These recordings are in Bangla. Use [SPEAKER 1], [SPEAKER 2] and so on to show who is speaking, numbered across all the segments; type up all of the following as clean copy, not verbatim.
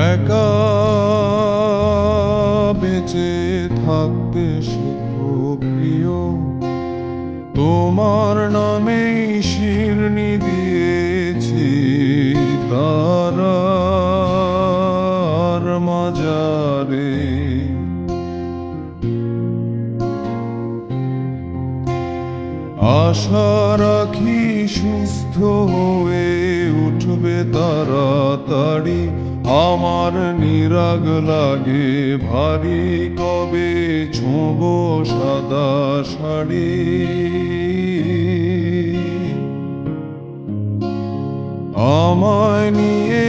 [SPEAKER 1] একা বেঁচে থাকতে শেখো প্রিয়, তোমার নামেই শিরনি দিয়েছি তারার মাজারে। আশা রাখি সুস্থ হয়ে উঠবে তাড়াতাড়ি, আমার নিরাগ লাগে ভারী কবে ছোঁব সাদা শাড়ি। আমায় নিয়ে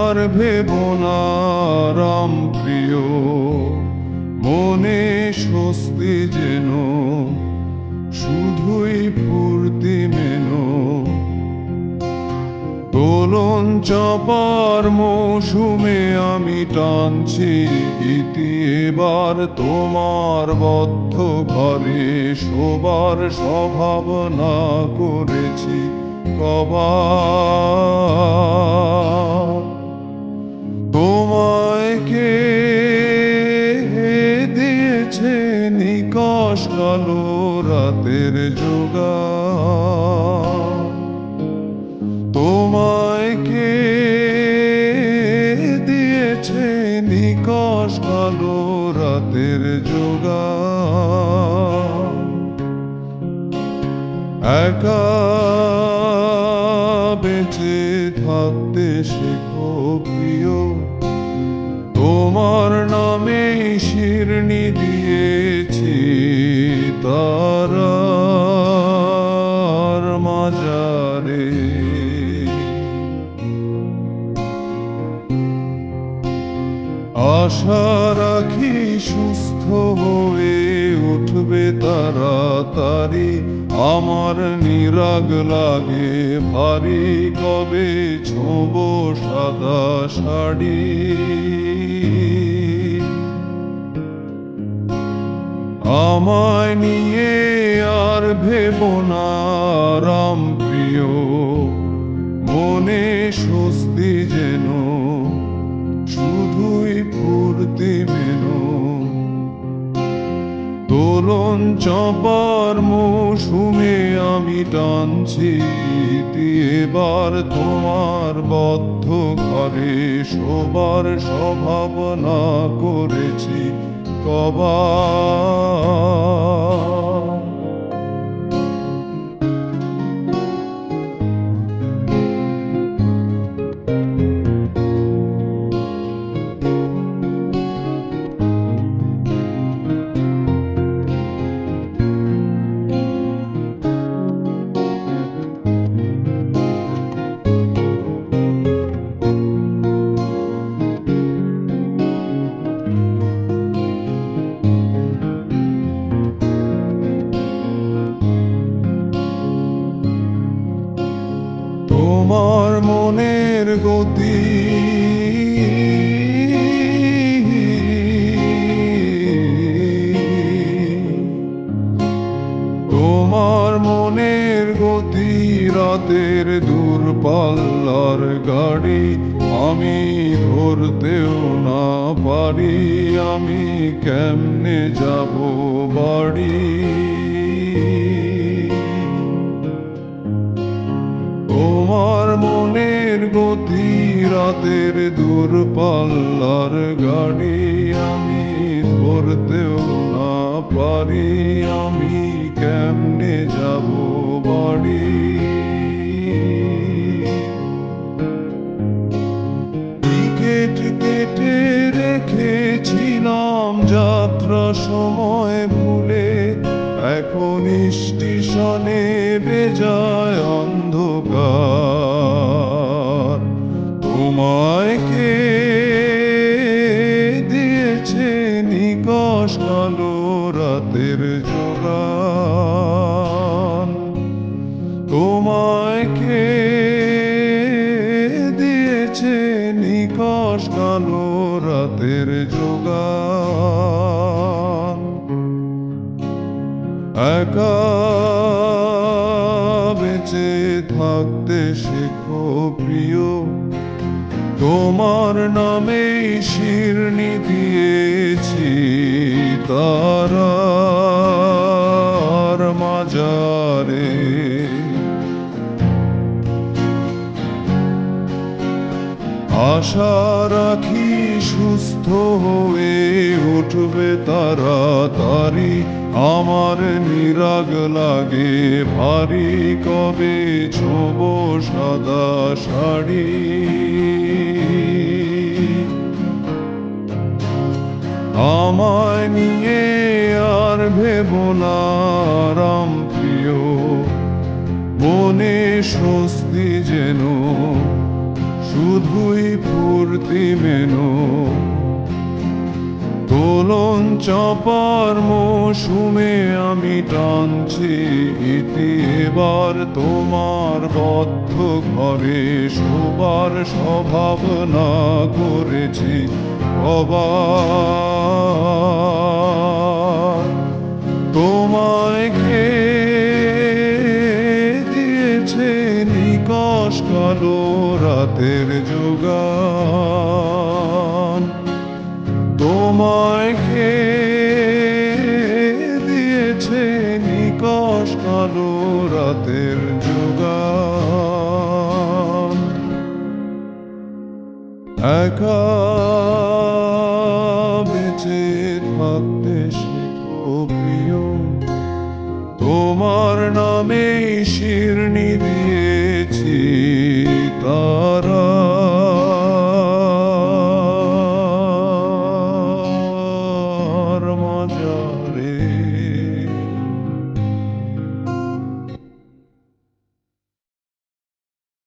[SPEAKER 1] আর ভেবো না রাম প্রিয়, মনে স্বস্তি যেন শুধুই ফুর্তি মেনো। দোলন চাপার মৌসুমে আমি টানছি ইতি এবার তোমার বদ্ধ ঘরে শোবার স্বভাবনা করেছি কবার। তোমায় কে দিয়েছে নিকষ কালো রাতের জোগাড়, তোমায় কে দিয়েছে নিকষ কালো রাতের জোগাড়। একা বেঁচে থাকতে শেখো প্রিয়, তোমার নামে শিরনি দিয়েছি তারার মাজারে। আশা রাখি সুস্থ হয়ে উঠবে তাড়াতাড়ি, আমার নিরাগ লাগে ভারী কবে ছোঁব সাদা শাড়ি। আমায় নিয়ে আর ভেবো না রাম প্রিয়, মনে স্বস্তি যেন শুধুই ফুর্তি মেনো। দোলন চাপার মৌসুমে আমি টানছি এবার তোমার বদ্ধ ঘরে শোবার স্বভাবনা করেছি কবার। তোমার মনের গতি তোমার মনের গতি রাতের দূরপাল্লার গাড়ি, আমি ধরতেও না পারি আমি কেমনে যাব বাড়ি। তোমার মনের গতি রাতের দূরপাল্লার গাড়ি, আমি ধরতেও না পারি আমি কেমনে যাব বাড়ি। টিকিট কেটে রেখেছিলাম যাত্রা সময় ভুলে, এখন স্টেশনে বেজায় অন্ধকার। তোমায় কে দিয়েছে নিকষ কালো রাতের জোগান, তোমায় কে দিয়েছে নিকষ কালো রাতের জোগান। একা বেঁচে থাকতে শেখো প্রিয়, তোমার নামে শিরনি দিয়েছি তারার মাজারে। আশা রাখি সুস্থ হয়ে উঠবে তাড়াতাড়ি, আমার নিরাগ লাগে ভারী কবে ছোব সাদা শাড়ি। আমায় নিয়ে আর ভেবো না রাম প্রিয়, মনে স্বস্তি যেন শুধুই ফুর্তি মেনো। দোলন চাপার মৌসুমে আমি টানছি ইতি, এবার তোমার বদ্ধ ঘরে শোবার স্বভাবনা করেছি সবার। তোমায় কে দিয়েছে নিকষ কালো রাতের যোগান? তোমায় কে দিয়েছে নিকষ কালো রাতের যোগান? একা বেঁচে থাকতে শেখো প্রিয়, তোমার নামে শিরনি দিয়েছি তার